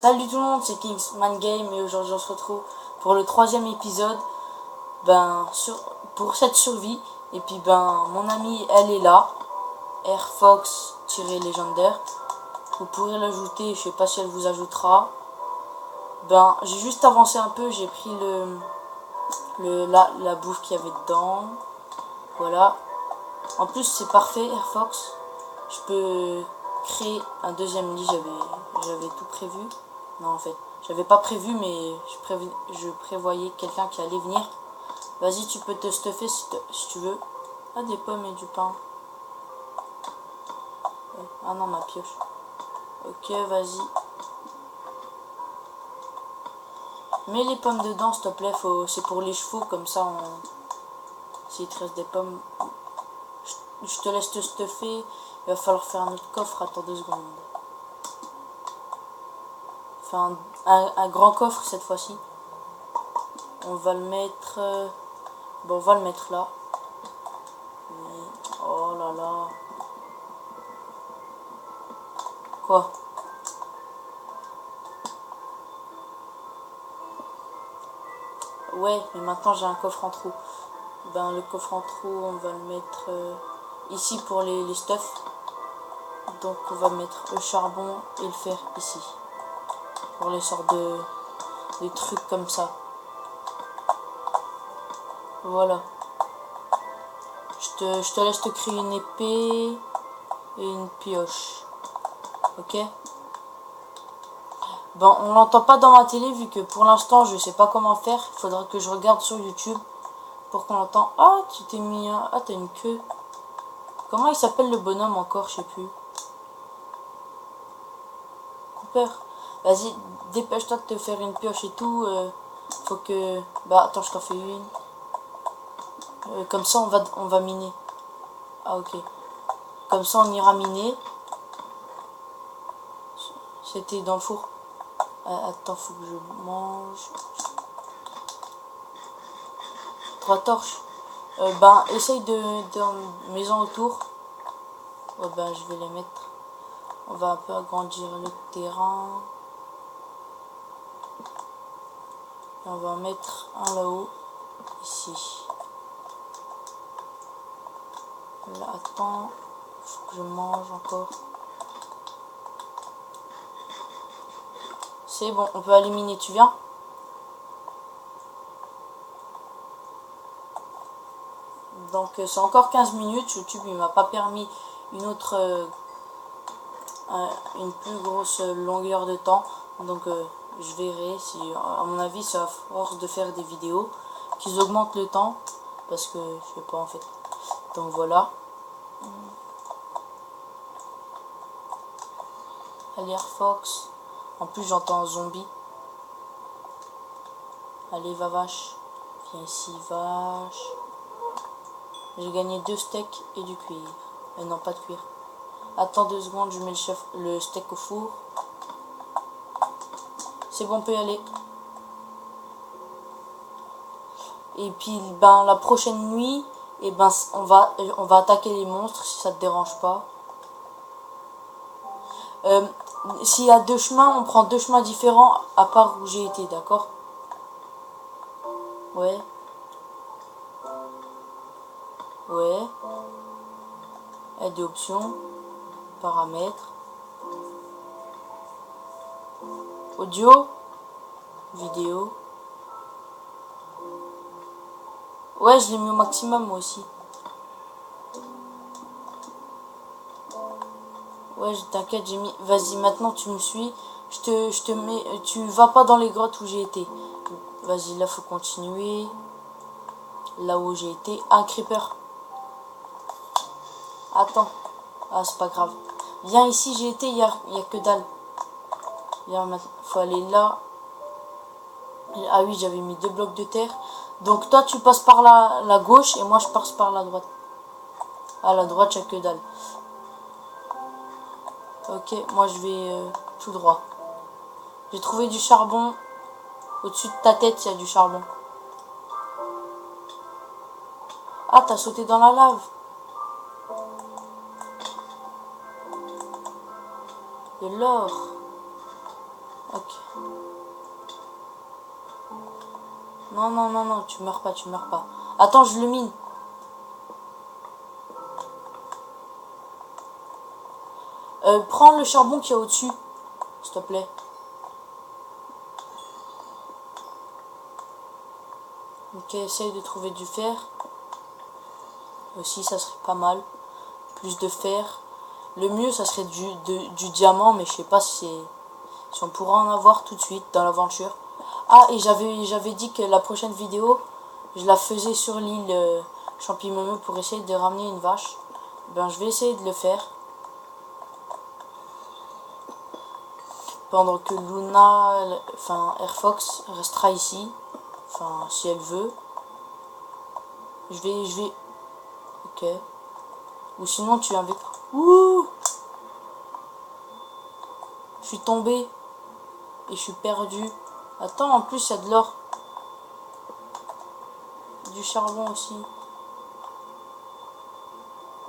Salut tout le monde, c'est Kingsman Game et aujourd'hui on se retrouve pour le 3e épisode pour cette survie. Et puis mon amie elle est là, Airfox-légendaire. Vous pourrez l'ajouter, je sais pas si elle vous ajoutera. J'ai juste avancé un peu, j'ai pris la bouffe qu'il y avait dedans. Voilà. En plus c'est parfait Airfox. Je peux créer un deuxième lit, j'avais tout prévu. Non en fait, j'avais pas prévu mais je prévoyais quelqu'un qui allait venir. Vas-y, tu peux te stuffer si tu veux. Ah, des pommes et du pain. Ah non, ma pioche. Ok, vas-y. Mets les pommes dedans, s'il te plaît. C'est pour les chevaux, comme ça, s'il te reste des pommes. Je te laisse te stuffer. Il va falloir faire un autre coffre. Attends 2 secondes. Enfin, un grand coffre cette fois-ci. On va le mettre... Bon, on va le mettre là. Oh là là. Quoi? Ouais, mais maintenant j'ai un coffre en trou. Le coffre en trou, on va le mettre ici pour les stuffs. Donc on va mettre le charbon et le fer ici. Pour les sortes de trucs comme ça. Voilà. Je te laisse te créer une épée et une pioche. Ok? Bon, on l'entend pas dans ma télé vu que pour l'instant je sais pas comment faire. Il faudra que je regarde sur YouTube pour qu'on l'entende. Ah, tu t'es mis un... Ah, t'as une queue. Comment il s'appelle le bonhomme encore? Je sais plus. Cooper. Vas-y, dépêche-toi de te faire une pioche et tout. Faut que... attends, je t'en fais une. Comme ça, on va miner. Ah, ok. Comme ça, on ira miner. C'était dans le four. Attends, faut que je mange. 3 torches. Essaye de maison autour. Ouais, je vais les mettre. On va un peu agrandir le terrain. Et on va en mettre un là-haut. Ici. Là, attends. Faut que je mange encore. C'est bon, on peut éliminer. Tu viens? Donc c'est encore 15 minutes. YouTube il m'a pas permis une plus grosse longueur de temps. Donc je verrai si, à mon avis, c'est à force de faire des vidéos qu'ils augmentent le temps. Parce que je sais pas en fait. Donc voilà. Allez Airfox. En plus j'entends un zombie. Allez va vache. Viens ici vache. J'ai gagné 2 steaks et du cuir. Non, pas de cuir. Attends 2 secondes, je mets le steak au four. C'est bon, on peut y aller. Et puis la prochaine nuit, on va attaquer les monstres si ça te dérange pas. S'il y a 2 chemins, on prend 2 chemins différents à part où j'ai été, d'accord? Ouais. Ouais. Aide options. Paramètres. Audio. Vidéo. Ouais, je l'ai mis au maximum moi aussi. Ouais, t'inquiète, j'ai mis... Vas-y, maintenant tu me suis. Je te mets... Tu vas pas dans les grottes où j'ai été. Vas-y, là, faut continuer. Là où j'ai été. Un creeper. Attends. Ah, c'est pas grave. Viens ici, j'ai été, il y a que dalle. Viens, maintenant, faut aller là. Ah oui, j'avais mis 2 blocs de terre. Donc toi, tu passes par la gauche et moi, je passe par la droite. À la droite, il y a que dalle. Ok, moi, je vais tout droit. J'ai trouvé du charbon. Au-dessus de ta tête, il y a du charbon. Ah, t'as sauté dans la lave. De l'or. Ok. Non, non, non, non, tu meurs pas, tu meurs pas. Attends, je le mine. Prends le charbon qu'il y a au-dessus, s'il te plaît. Ok, essaye de trouver du fer. Aussi, ça serait pas mal. Plus de fer. Le mieux, ça serait du diamant, mais je sais pas si on pourra en avoir tout de suite dans l'aventure. Ah, et j'avais dit que la prochaine vidéo, je la faisais sur l'île Champimeme pour essayer de ramener une vache. Ben, je vais essayer de le faire. Pendant que Luna, enfin Airfox restera ici. Enfin, si elle veut. Je vais... Ok. Ou sinon, tu es avec... Ouh! Je suis tombé. Et je suis perdu. Attends, en plus, il y a de l'or. Du charbon aussi.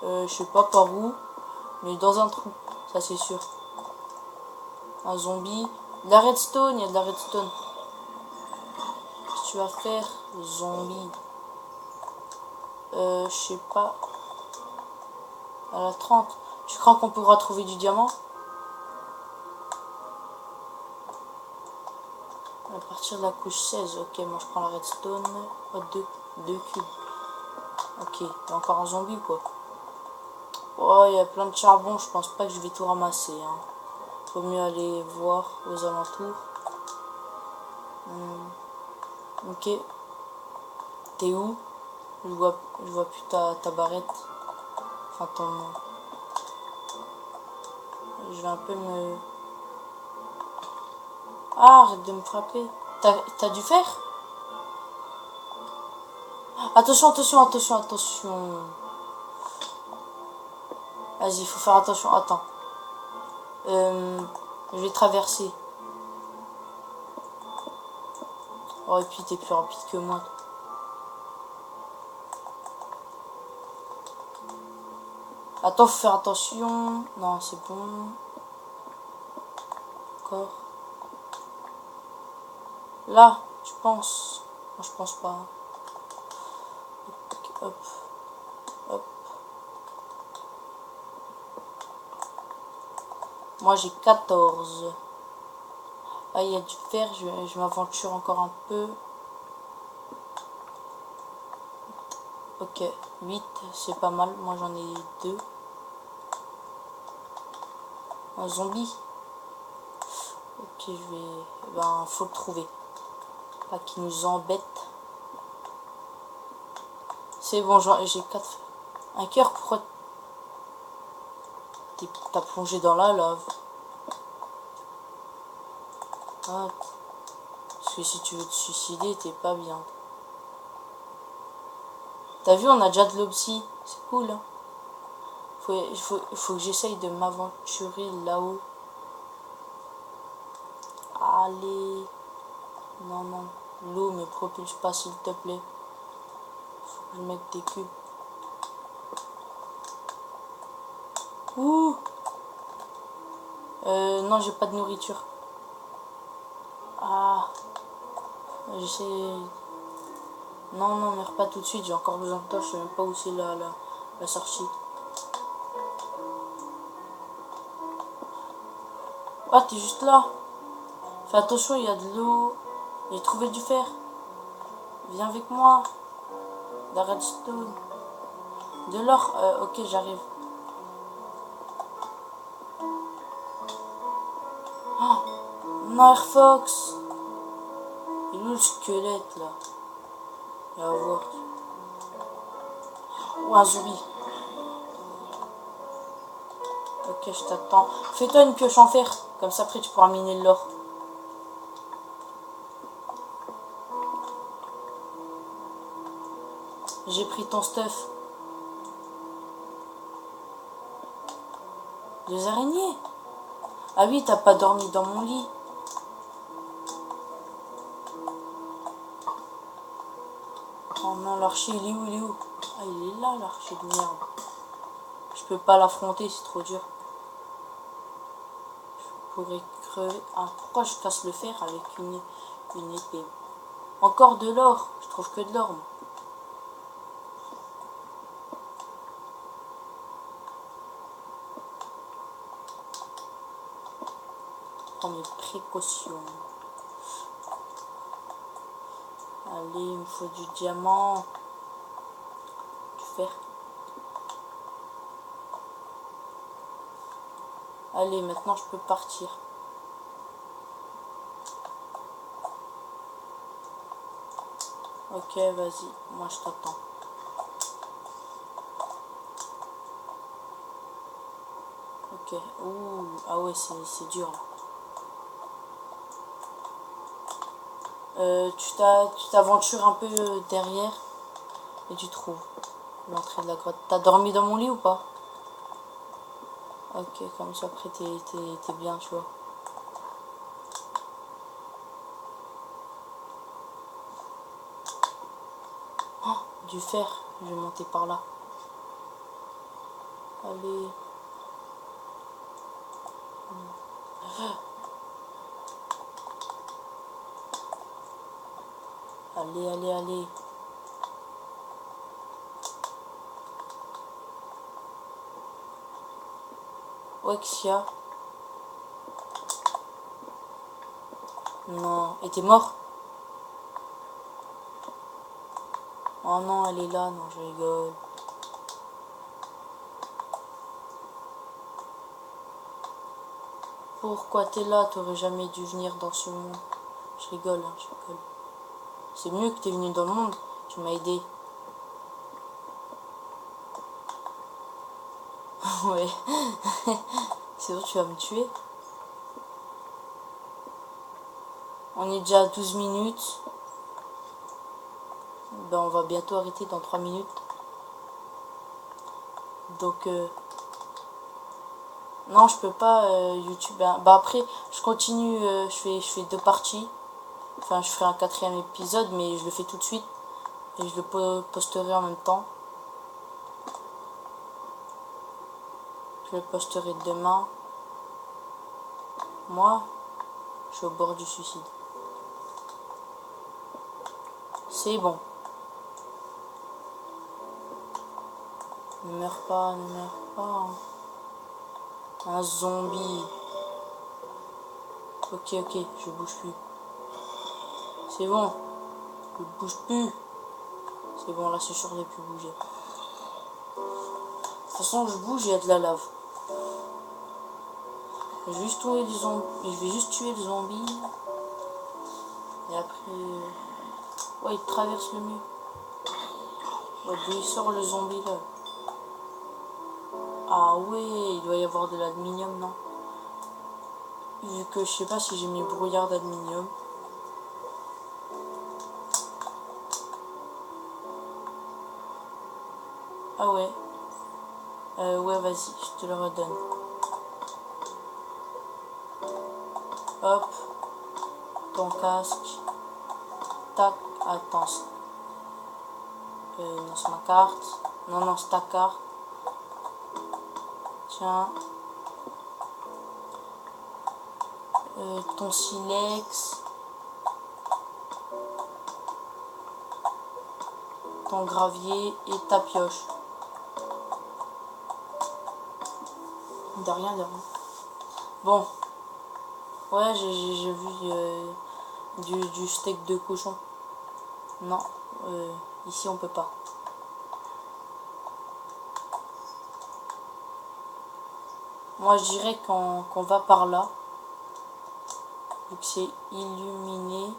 Je sais pas par où. Mais dans un trou. Ça, c'est sûr. Un zombie. De la redstone, il y a de la redstone. Qu'est-ce que tu vas faire, zombie? Je sais pas. À la 30. Tu crois qu'on pourra trouver du diamant? À partir de la couche 16. Ok, moi je prends la redstone. Oh, deux cubes. Ok, il y a encore un zombie quoi. Oh, il y a plein de charbon. Je pense pas que je vais tout ramasser. Hein. Faut mieux aller voir aux alentours. Ok. T'es où? Je vois plus ta barrette. Enfin ton... Je vais un peu me... Ah, arrête de me frapper. T'as du fer? Attention, attention, attention, attention. Vas-y, il faut faire attention. Attends. Je vais traverser. Oh, et puis t'es plus rapide que moi. Attends, faut faire attention. Non, c'est bon. Encore. Là, tu penses? Non, je pense pas. Hop. Hop. Moi, j'ai 14. Ah, il y a du fer. Je m'aventure encore un peu. Ok. 8, c'est pas mal. Moi, j'en ai 2. Un zombie. Ok, je vais... Ben, faut le trouver. Pas qu'il nous embête. C'est bon, j'ai 4. Un cœur, pourquoi t'as plongé dans la lave? Ah, parce que si tu veux te suicider, t'es pas bien. T'as vu, on a déjà de l'obsi. C'est cool, hein. Faut que j'essaye de m'aventurer là-haut. Allez. Non, non. L'eau me propulse pas, s'il te plaît. Faut que je mette des cubes. Ouh. Non, j'ai pas de nourriture. Ah. J'essaie... Non, non, meurs pas tout de suite. J'ai encore besoin de toi. Je sais même pas où c'est la sortie. Ah, t'es juste là. Fais attention, il y a de l'eau. J'ai trouvé du fer. Viens avec moi. De la redstone. De l'or. Ok, j'arrive. Oh, non, Airfox. Il est où le squelette là? On va voir. Oh, un zombie. Ok, je t'attends. Fais-toi une pioche en fer. Comme ça, après, tu pourras miner de l'or. J'ai pris ton stuff. Des araignées. Ah oui, t'as pas dormi dans mon lit. Oh non, l'archer, il est où, il est où? Ah, il est là, l'archer de merde. Je peux pas l'affronter, c'est trop dur. pourrais crever. Ah, pourquoi je casse le fer avec une épée? Encore de l'or. Je trouve que de l'or. Prends mes précautions. Allez, il me faut du diamant. Du fer. Allez, maintenant je peux partir. Ok, vas-y, moi je t'attends. Ok, ouh, ah ouais, c'est dur là. Tu t'aventures un peu derrière et tu trouves l'entrée de la grotte. T'as dormi dans mon lit ou pas? Ok, comme ça après t'es bien, tu vois. Oh, du fer, je vais monter par là. Allez. Allez, allez, allez. Wexia. Non, et t'es mort? Oh non, elle est là, non, je rigole. Pourquoi t'es là? T'aurais jamais dû venir dans ce monde. Je rigole, hein, je rigole. C'est mieux que t'es venu dans le monde. Tu m'as aidé. Ouais. Sinon tu vas me tuer. On est déjà à 12 minutes. Ben, on va bientôt arrêter dans 3 minutes. Donc, non, je peux pas YouTube. Hein. Bah après, je continue. Je fais 2 parties. Enfin, je ferai un 4e épisode, mais je le fais tout de suite. Et je le posterai en même temps. Je le posterai demain. Moi, je suis au bord du suicide. C'est bon. Ne meurs pas, ne meurs pas. Un zombie. Ok, ok, je bouge plus. C'est bon. Je bouge plus. C'est bon, là c'est sûr, j'ai pu bouger. De toute façon, je bouge, il y a de la lave. Je vais juste tuer les zombies. Je vais juste tuer le zombie. Et après. Ouais, il traverse le mur. Ouais, d'où il sort le zombie là. Ah ouais, il doit y avoir de l'aluminium, non? Vu que je sais pas si j'ai mis brouillard d'aluminium. Ah ouais. Ouais, vas-y, je te le redonne. Hop. Ton casque. Tac. Attends. Non, c'est ma carte. Non, non, c'est ta carte. Tiens. Ton silex. Ton gravier et ta pioche. De rien, de rien. Bon. Ouais, j'ai vu du steak de cochon. Non. Ici, on peut pas. Moi, je dirais qu'on va par là. Vu que c'est illuminé.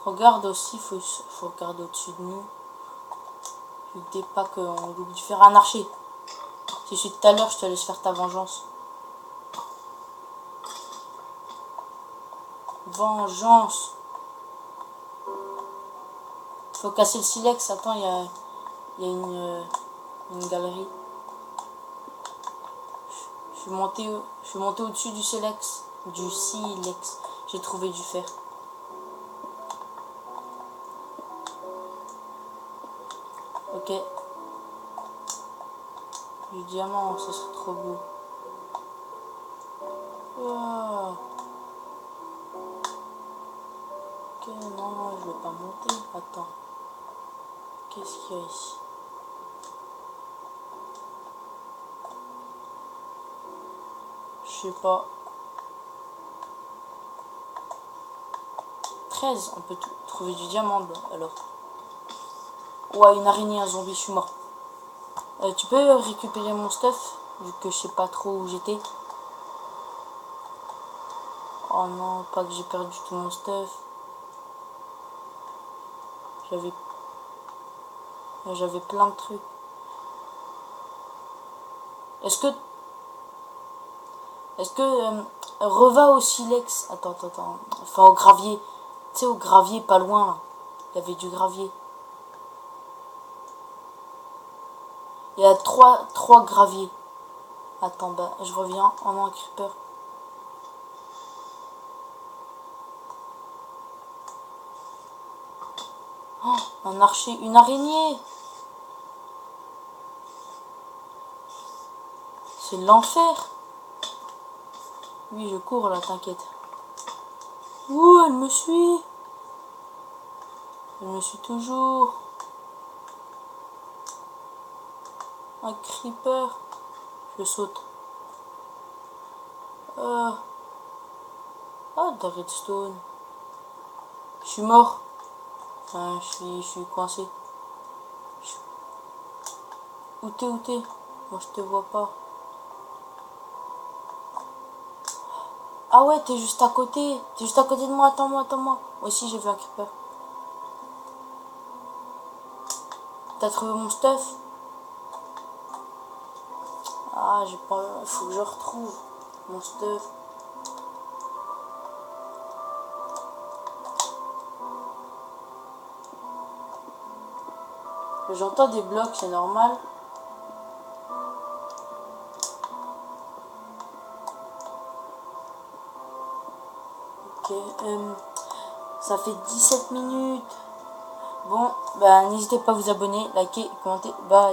Regarde aussi, faut regarder au-dessus de nous. N'oubliez pas qu'on oublie de faire un archer. Si je suis tout à l'heure, je te laisse faire ta vengeance. Vengeance. Faut casser le silex. Attends, il y a une galerie. Je suis monté au-dessus du silex. Du silex. J'ai trouvé du fer. Ok. Du diamant, ça serait trop beau. Ah. Ok, non, je vais pas monter. Attends. Qu'est-ce qu'il y a ici? Je sais pas. 13, on peut trouver du diamant alors. Ouais, une araignée, un zombie, je suis mort. Tu peux récupérer mon stuff, vu que je sais pas trop où j'étais. Oh non, pas que j'ai perdu tout mon stuff. J'avais plein de trucs. Est-ce que reva au silex. Attends. Enfin au gravier. Tu sais, au gravier pas loin là. Il y avait du gravier. Il y a trois graviers. Attends, bah je reviens. Oh non, un creeper. Oh, un archer, une araignée. C'est l'enfer. Oui, je cours là, t'inquiète. Ouh, elle me suit. Elle me suit toujours. Un creeper. Je saute. Ah, de la redstone. Je suis mort. Enfin, je suis coincé. Où t'es? Moi, je te vois pas. Ah ouais, t'es juste à côté. T'es juste à côté de moi. Attends-moi. Moi aussi, j'ai vu un creeper. T'as trouvé mon stuff? Ah, j'ai pas... Faut que je retrouve mon stuff. J'entends des blocs, c'est normal. Ok, ça fait 17 minutes. Bon, bah n'hésitez pas à vous abonner, liker, commenter. Bye.